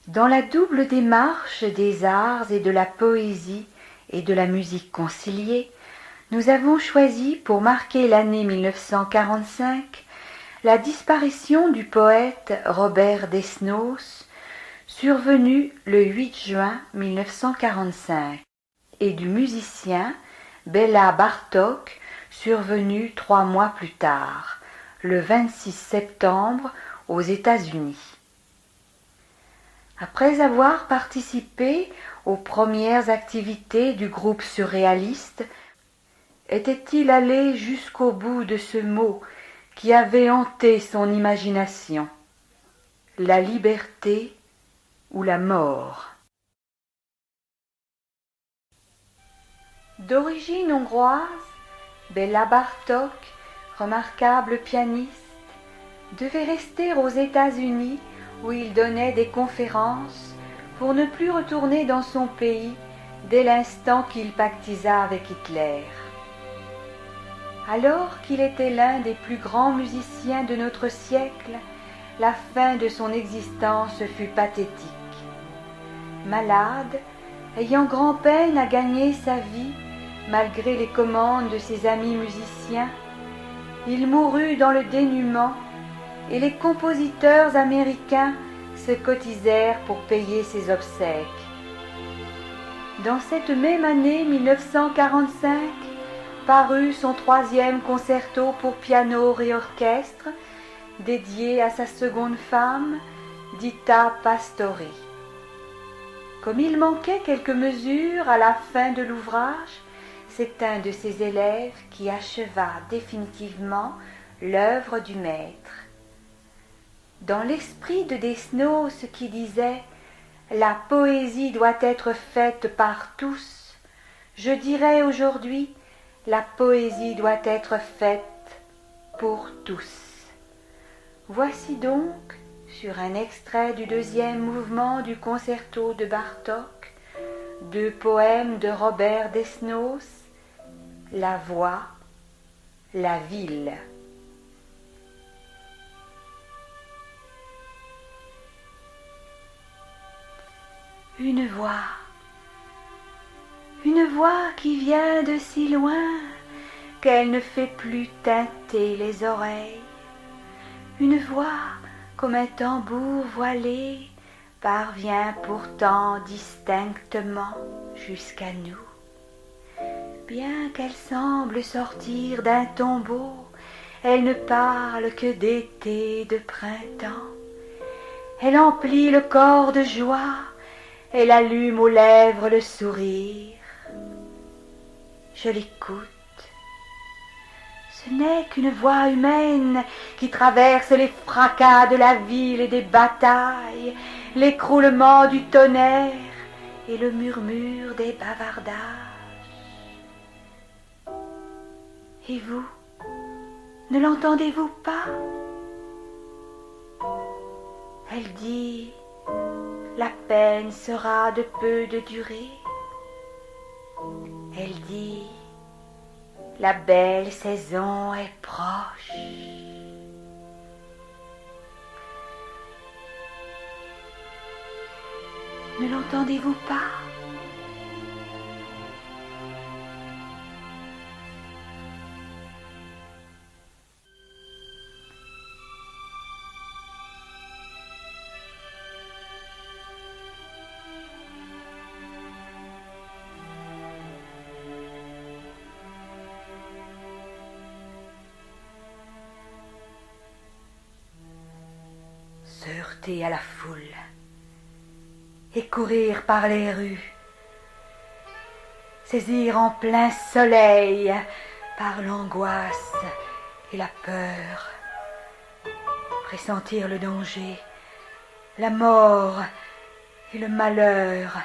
Dans la double démarche des arts et de la poésie et de la musique conciliée, nous avons choisi pour marquer l'année 1945 la disparition du poète Robert Desnos, survenu le 8 juin 1945, et du musicien Béla Bartók, survenu 3 mois plus tard, le 26 septembre aux États-Unis. Après avoir participé aux premières activités du groupe surréaliste, était-il allé jusqu'au bout de ce mot qui avait hanté son imagination, la liberté ou la mort? D'origine hongroise, Béla Bartók, remarquable pianiste, devait rester aux États-Unis où il donnait des conférences pour ne plus retourner dans son pays dès l'instant qu'il pactisa avec Hitler. Alors qu'il était l'un des plus grands musiciens de notre siècle, la fin de son existence fut pathétique. Malade, ayant grand-peine à gagner sa vie, malgré les commandes de ses amis musiciens, il mourut dans le dénuement et les compositeurs américains se cotisèrent pour payer ses obsèques. Dans cette même année 1945, parut son 3e concerto pour piano et orchestre, dédié à sa seconde femme, Dita Pastori. Comme il manquait quelques mesures à la fin de l'ouvrage, c'est un de ses élèves qui acheva définitivement l'œuvre du maître. Dans l'esprit de Desnos qui disait « La poésie doit être faite par tous », je dirais aujourd'hui « La poésie doit être faite pour tous ». Voici donc, sur un extrait du 2e mouvement du concerto de Bartók, 2 poèmes de Robert Desnos, La voix, la ville. Une voix qui vient de si loin qu'elle ne fait plus tinter les oreilles. Une voix comme un tambour voilé parvient pourtant distinctement jusqu'à nous. Bien qu'elle semble sortir d'un tombeau, elle ne parle que d'été, de printemps. Elle emplit le corps de joie, elle allume aux lèvres le sourire. Je l'écoute. Ce n'est qu'une voix humaine qui traverse les fracas de la ville et des batailles, l'écroulement du tonnerre et le murmure des bavardages. Et vous, ne l'entendez-vous pas? Elle dit, la peine sera de peu de durée. Elle dit, la belle saison est proche. Ne l'entendez-vous pas? Se heurter à la foule et courir par les rues, saisir en plein soleil par l'angoisse et la peur, pressentir le danger, la mort et le malheur,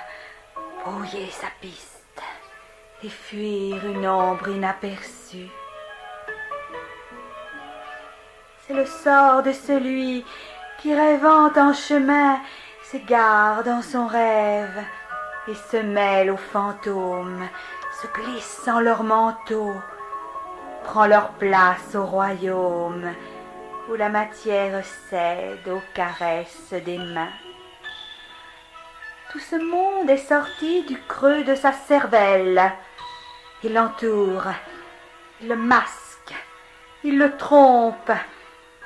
brouiller sa piste et fuir une ombre inaperçue. C'est le sort de celui qui, rêvant en chemin, s'égare dans son rêve et se mêle aux fantômes, se glisse en leur manteau, prend leur place au royaume où la matière cède aux caresses des mains. Tout ce monde est sorti du creux de sa cervelle. Il l'entoure, il le masque, il le trompe,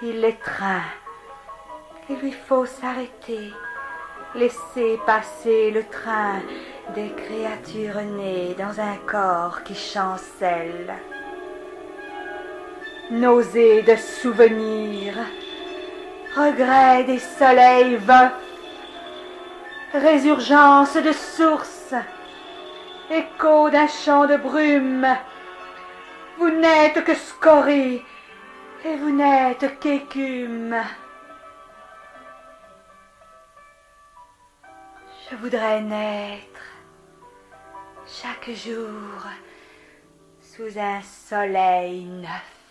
il l'étreint. Il lui faut s'arrêter, laisser passer le train des créatures nées dans un corps qui chancelle. Nausée de souvenirs, regret des soleils veufs, résurgence de sources, écho d'un champ de brume. Vous n'êtes que scorie et vous n'êtes qu'écume. Je voudrais naître chaque jour sous un soleil neuf.